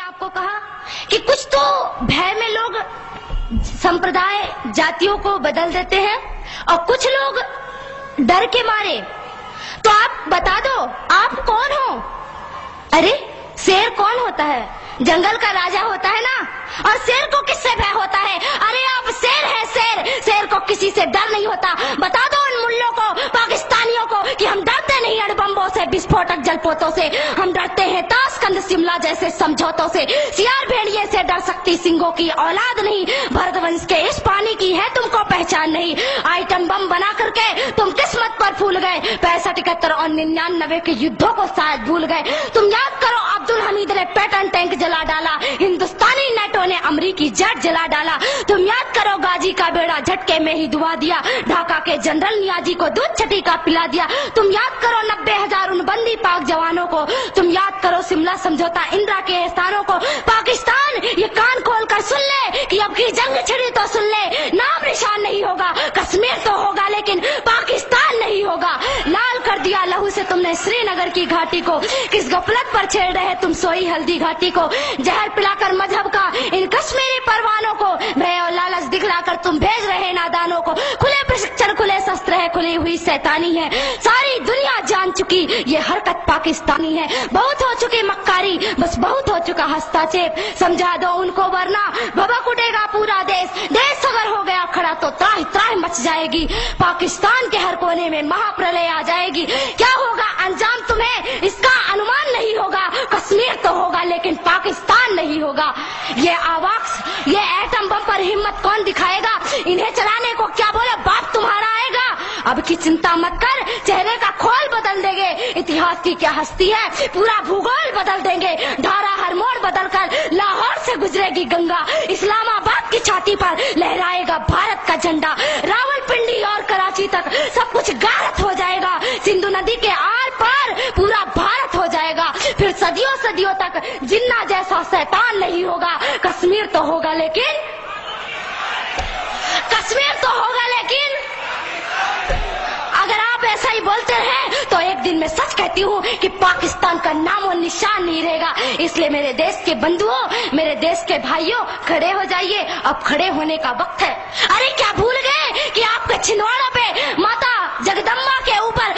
آپ کو کہا کہ کچھ تو بھے میں لوگ سمپردائے جاتیوں کو بدل دیتے ہیں اور کچھ لوگ ڈر کے مارے. تو آپ بتا دو آپ کون ہو؟ ارے شیر کون ہوتا ہے؟ جنگل کا راجا ہوتا ہے نا. اور شیر کو کس سے بھے ہوتا ہے؟ ارے آپ شیر ہے شیر. شیر کو کسی سے ڈر نہیں ہوتا. بتا دو ان ملوں کو پاکستانیوں کو کہ ہم ڈرتے نہیں اڑ بمبوں سے بسفوٹک جل پوتوں سے. ہم ڈرتے ہیں تاشقند شملہ جیسے سمجھوتوں سے. سیار بھیڑیے سے ڈر سکتی سنگھوں کی اولاد نہیں. بھرت ونش کے اس پانی کی ہے تم کو پہچان نہیں. آئٹم بم بنا کر کے تم قسمت پر پھول گئے. 65 71 اور 99 کے یدھوں کو شاید بھول گئے. تم یاد کرو عبد الحمید نے پیٹن ٹینک جلا ڈالا. ہندوستانی نیٹو نے امریکی جٹ جلا ڈالا. تم یاد کرو غازی کا بیڑا جھٹکے میں ہی ڈبا دیا. ڈھاکہ کے جنرل نیازی کو دودھ چھٹی کا پلا دیا. تم یاد کرو 90,000 ان بندی پاک جوانوں کو. تم یاد کرو شملہ سمجھوتا اندرا کے احسانوں کو. پاکستان یہ کان کھول کر سن لے کہ اب کی جنگ چھڑی تو سن لے. نام نشان نہیں ہوگا. کشمیر تو ہوگا لیکن پاکستان نہیں ہوگا. لال کر دیا لہو سے تم نے سری نگر کی گھاٹی کو. کس غفلت پر چھیڑ رہے تم سوئی ہلدی گھاٹی کو. زہر پلا کر مذہب کا ان کشمیری پروانوں کو. بھے اور لالچ دکھلا کر تم بھیج رہے نادانوں کو. کھلے پرشکشن کھلے شستر ہے کھلی ہوئی شیطانی ہے. ساری دنیا جان چکی یہ حرکت پاکستانی ہے. بہت ہو چکی مکاری بس بہت ہو چکا ہستا چیپ. سمجھا دو ان کو ورنہ بھبک اٹھے گا پورا دیش. دیش اگر ہو گیا کھڑا تو تراہ تراہ مچ جائے گی. پاکستان کے ہر کونے میں مہا پرلے آ جائے گی. کیا ہوگا انجام تمہیں اس کا انمان نہیں ہوگا. کشمیر تو ہوگا لیکن پاکستان نہیں ہوگا. یہ آواز یہ ایٹم بم پر ہمت کون دکھائے گا؟ انہیں چلانے کو کیا بولے باپ تمہارا آئے گا. اب کی چنتا مت کر چہرے کا کھول بدل دیں گے. اتہاس کی کیا ہستی ہے پورا بھوگول بدل دیں گے. دھارا ہر موڑ بدل کر لاہور سے گزرے گی گنگا. اسلام آباد کی چھاتی پر لہرائے گا بھارت کا جھنڈا. راول پنڈی اور کراچی تک سب کچھ غارت ہو جائے گا. سندھو ندی کے آر پار پورا بھارت ہو جائے گا. پھر صدیوں صدیوں تک جنہ جیسا شیطان نہیں ہوگا. کشمیر تو ہوگا لیکن اگر آپ ایسا ہی بولتے ہیں تو ایک دن میں سچ کہتی ہوں کہ پاکستان کا نام و نشان نہیں رہے گا. اس لیے میرے دیش کے بندھوؤں میرے دیش کے بھائیوں کھڑے ہو جائیے. اب کھڑے ہونے کا وقت ہے. ارے کیا بھول گئے کہ آپ کے چھندواڑوں پہ ماتا جگدمبا کے اوپر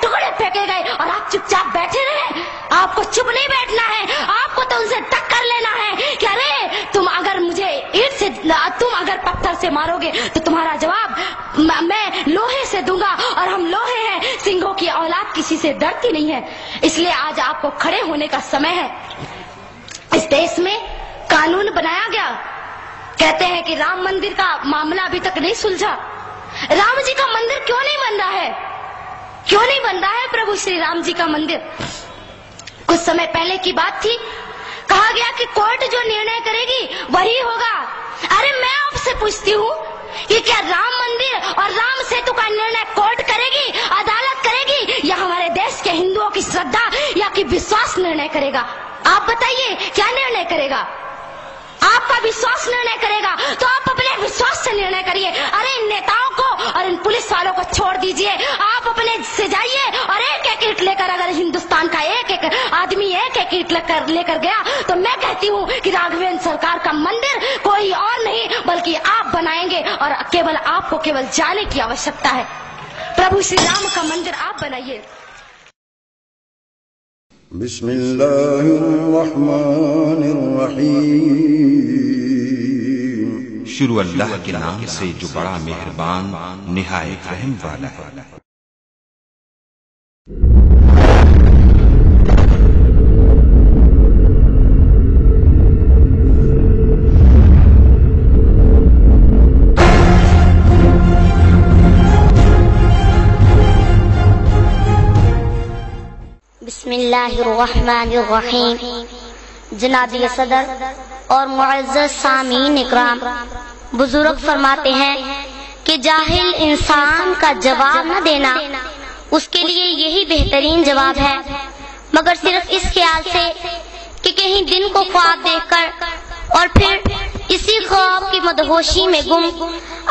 ٹکڑے پھینکے گئے اور آپ چپ چاپ بیٹھے رہے. آپ کو چپ نہیں بیٹھنا ہے. آپ کو تو ان سے ٹکر لینا ہے کہ ارے تم اگر مجھے اینٹ سے تم اگر پتھر سے مارو گے تو تمہارا جواب میں لوہے سے دوں گا. اور ہم لوہے ہیں. سنگھوں کی اولاد کسی سے ڈرتی نہیں ہے. اس لیے آج آپ کو کھڑے ہونے کا سمے ہے. اس دیش میں قانون بنایا گیا. کہتے ہیں کہ رام مندر کا معاملہ ابھی تک نہیں سلجھا. رام جی کا مندر کیوں نہیں بن رہا ہے؟ کیوں نہیں بن رہا ہے پربھو شری رام جی کا مندر؟ کچھ سمے پہلے کی بات تھی. کہا گیا کہ کورٹ جو نرنے کرے گی وہی ہوگا. ارے میں آپ سے پوچھتی ہوں کہ کیا رام مندر اور رام سیتو کا نرنے کورٹ کرے گی عدالت کرے گی یا ہمارے دیش کے ہندوؤں کی شردھا یا کہ وشواس نرنے کرے گا؟ آپ بتائیے کیا نرنے کرے گا؟ آپ کا وشواس نرنے کرے گا تو آپ اپنے وشواس سے نرنے کریے. ارے ان نیتاؤں کو اور ان پولیس والوں کو چھوڑ دیجئے. آپ اپنے سے جائیے اور ایک ایک اینٹ لے کر اگر ہندوستان کا ایک ایک آدمی ایک ایک اینٹ لے کر گیا تو میں کہتی ہوں کہ راگھوین سرکار کا مندر کوئی اور نہیں بلکہ آپ بنائیں گے. اور کیول آپ کو کیول جانے کی آوشکتا ہے. پربھو شری رام کا مندر آپ بنائیے. بسم اللہ الرحمن الرحیم. شروع اللہ کے نام سے جو بڑا مہربان نہایت رحم والا ہے. بسم اللہ الرحمن الرحیم. جناب صدر اور معزز سامعین اکرام، بزرگ فرماتے ہیں کہ جاہل انسان کا جواب نہ دینا اس کے لیے یہی بہترین جواب ہے، مگر صرف اس خیال سے کہ کہیں دن کو خواب دیکھ کر اور پھر اسی خواب کی مدہوشی میں گم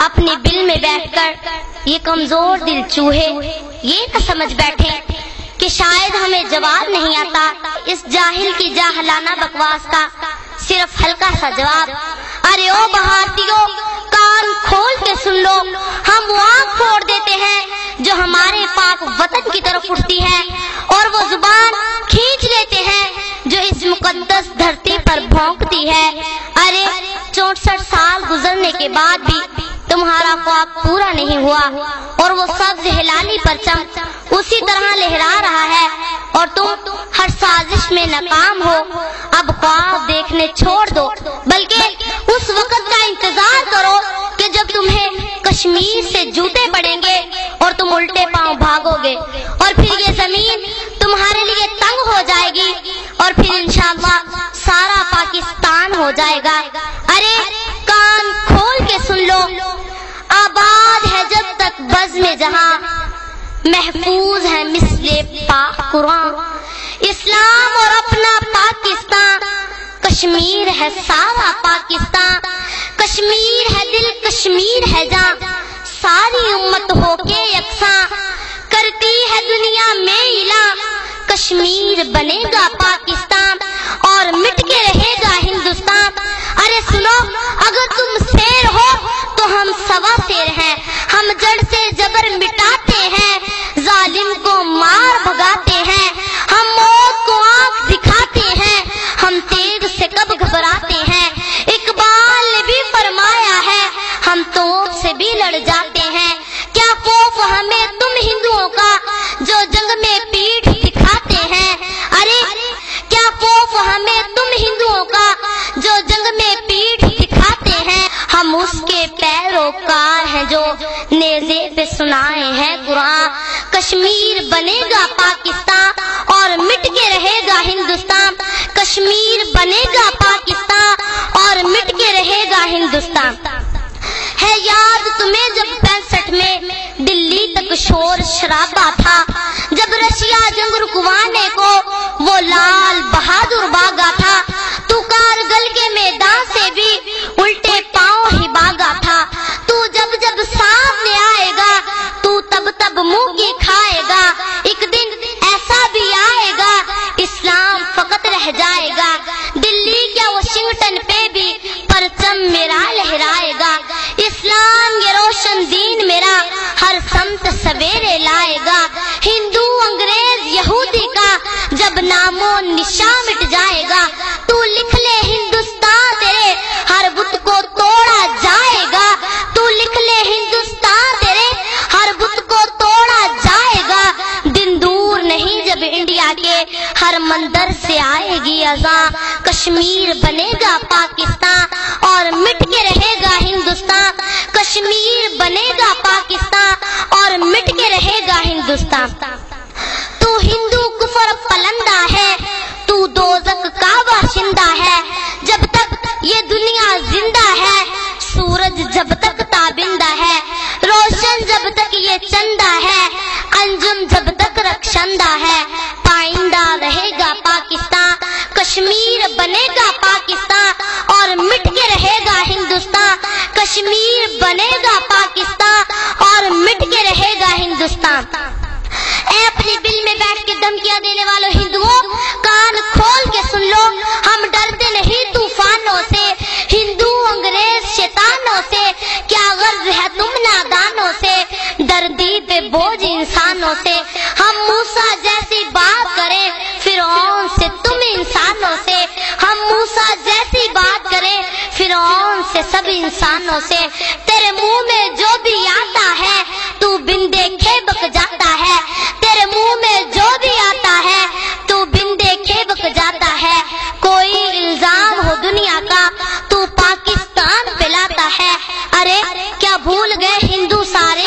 اپنے بل میں بیٹھ کر یہ کمزور دل چوہے یہ نہ سمجھ بیٹھے کہ کہ شاید ہمیں جواب نہیں آتا اس جاہل کی جاہلانہ بکواس کا، صرف ہلکا سا جواب، ارے او بھارتیوں کان کھول کے سن لو، ہم وہ آنکھ پھوڑ دیتے ہیں جو ہمارے پاک وطن کی طرف اٹھتی ہے، اور وہ زبان کھینچ لیتے ہیں جو اس مقدس دھرتی پر بھونکتی ہے۔ ارے 64 سال گزرنے کے بعد بھی تمہارا خواب پورا نہیں ہوا، اور وہ سبز ہلالی پرچم اسی طرح لہرا رہا ہے، اور تم ہر سازش میں ناکام ہو۔ اب خواب دیکھنے چھوڑ دو، بلکہ اس وقت کا انتظار کرو کہ جب تمہیں کشمیر سے جوتے پڑیں گے اور تم الٹے پاؤں بھاگو گے، اور پھر یہ زمین تمہارے لیے تنگ ہو جائے گی، اور پھر انشاءاللہ سارا پاکستان ہو جائے گا۔ ارے کان کھول کے سن لو، آباد ہے جب تک بزم جہاں، محفوظ ہے مثل پاک قرآن، اسلام اور اپنا پاکستان، کشمیر ہے سارا پاکستان، کشمیر ہے دل، کشمیر ہے جان، ساری امت ہو کے یکساں کرتی ہے دنیا میں اعلان، کشمیر بنے گا پاکستان اور مٹ کے رہے گا ہندوستان۔ ارے سنو، اگر تم شیر ہو تو ہم سوا شیر ہیں، ہم جڑ سے جبر مٹاتے ہیں، ظالم کو مار بھگاتے ہیں، ہم موت کو آنکھ دکھاتے ہیں، ہم تیغ سے کب گھبراتے ہیں، اقبال نے بھی فرمایا ہے ہم توپ سے بھی لڑ جاتے ہیں۔ کیا خوف ہمیں تم ہندوؤں کا جو جنگ میں پیٹھ دکھاتے ہیں، ارے کیا خوف ہمیں تم ہندوؤں کا جو جنگ میں پیٹھ دکھاتے ہیں، ہم اس کے پیروکار ہیں جو نیزے پہ سنائے ہیں قرآن، کشمیر بنے گا پاکستان اور مٹ کے رہے گا ہندوستان، کشمیر بنے گا پاکستان اور مٹ کے رہے گا ہندوستان۔ ہے یاد تمہیں جب 65 میں دلی تک شور شرابہ تھا، جب رشیا جنگ رکوانے کو وہ لال بہادر بھاگا تھا، تو کارگل کے میدان سے بھی الٹے پاؤں ہی بھاگا تھا، تو جب جب سامنے آئے گا تو تب تب منہ کی کھائے گا، ایک دن ایسا بھی آئے گا اسلام فقط رہ جائے گا، دلی کیا واشنگٹن پہ بھی پرچم میرا لہرائے گا، اسلام یہ روشن دین میرا ہر سمت سویرے لائے گا، ہندو انگریز یہودی کا جب نام و نشان مٹ جائے گا، تو لکھ لے ہندوستان تیرے ہر بت کو توڑا جائے گا، تو لکھ لے ہندوستان تیرے ہر بت کو توڑا جائے گا، دن دور نہیں جب انڈیا کے ہر مندر سے آئے گی اذان، کشمیر بنے گا پاکستان اور مٹ کے رہے گا ہندوستان، کشمیر بنے گا پاکستان اور مٹ کے رہے گا ہندوستان۔ تو ہندو کفر پلندہ ہے، تو دوزخ کا باشندہ ہے، جب تک یہ دنیا زندہ ہے، سورج جب تک تابندہ ہے، روشن جب تک یہ چندہ ہے، انجم جب تک رخشندہ ہے، پائندہ رہے گا پاکستان، کشمیر بنے گا پاکستان اور مٹ کے رہے گا ہندوستان، کشمیر بنے گا پاکستان اور مٹ کے رہے گا ہندوستان۔ اے اپنے دل میں بیٹھ کے دھمکیاں دینے والوں ہندوؤں، کان کھول کے سن لو، ہم ڈرتے نہیں طوفانوں سے، ہندو انگریز شیطانوں سے، کیا غرض ہے تم نادانوں سے، دردی پہ بوجھ انسانوں سے، ہم موسیٰ جیسی بات کریں فرعون سے تم انسانوں سے، ہم موسیٰ جیسی بات کریں فرعون سے سب انسانوں سے، تیرے منہ میں جو بھی آتا ہے تو بن دیکھے بک جاتا ہے، تیرے منہ میں جو بھی آتا ہے تو بن دیکھے بک جاتا ہے، کوئی الزام ہو دنیا کا تو پاکستان پہ لاتا ہے، ارے کیا بھول گئے ہندو سارے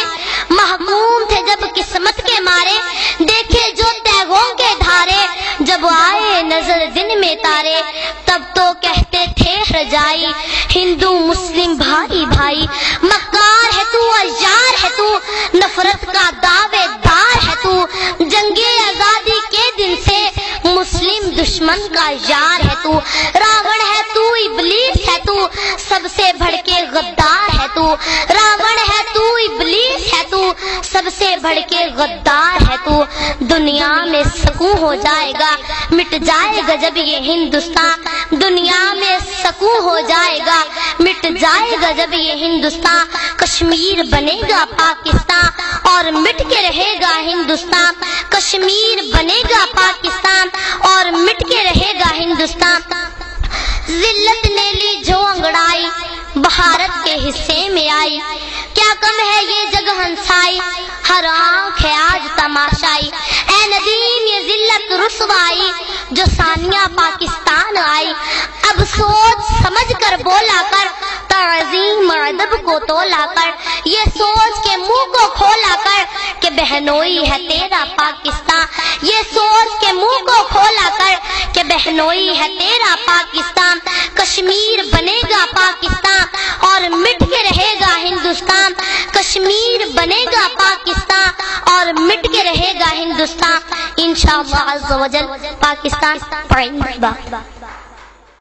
محکوم تھے جب قسمت کے مارے، دیکھے جو تیغوں کے دھارے، جب آئے نظر دن میں تارے، تب تو کہتے تھے رجائی ہندو مسلم بھائی بھائی، مکار ہے تو عیار ہے تو، نفرت کا دعوے دار ہے تو، جنگ آزادی کے دن سے مسلم دشمن کا یار ہے تو، راون ہے تو ابلیس ہے تو، سب سے بڑھ کے غدار ہے تو، راون ہے تو ابلیس ہے تو، سب سے بڑھ کے غدار ہے تو، دنیا میں سکون ہو جائے گا، مٹ جائے گا جب یہ ہندوستان، دنیا میں سکون ہو جائے گا، مٹ جائے گا جب یہ ہندوستان، کشمیر بنے گا پاکستان اور مٹ کے رہے گا ہندوستان، کشمیر بنے گا پاکستان اور مٹ کے رہے گا ہندوستان۔ ذلت نے لی جو انگڑائی بھارت کے حصے میں آئی، کیا کم ہے یہ جگ ہنسائی، ہر آنکھ ہے آج تماشائی، اے ندیم یہ ذلت رسوائی جو ثانیہ پاکستان آئی، اب سوچ سمجھ کر بولا کر، تعظیم ادب کو تولا کر، یہ سوچ کے منہ کو کھولا کر کہ بہنوئی ہے تیرا پاکستان، یہ سوچ کے منہ کو کھولا کر کہ بہنوئی ہے تیرا پاکستان، کشمیر بنے گا پاکستان اور مٹ کے رہے گا ہندوستان، کشمیر بنے گا پاکستان اور مٹ کے رہے گا ہندوستان، انشاءاللہ عز و جل پاکستان پائیں گے۔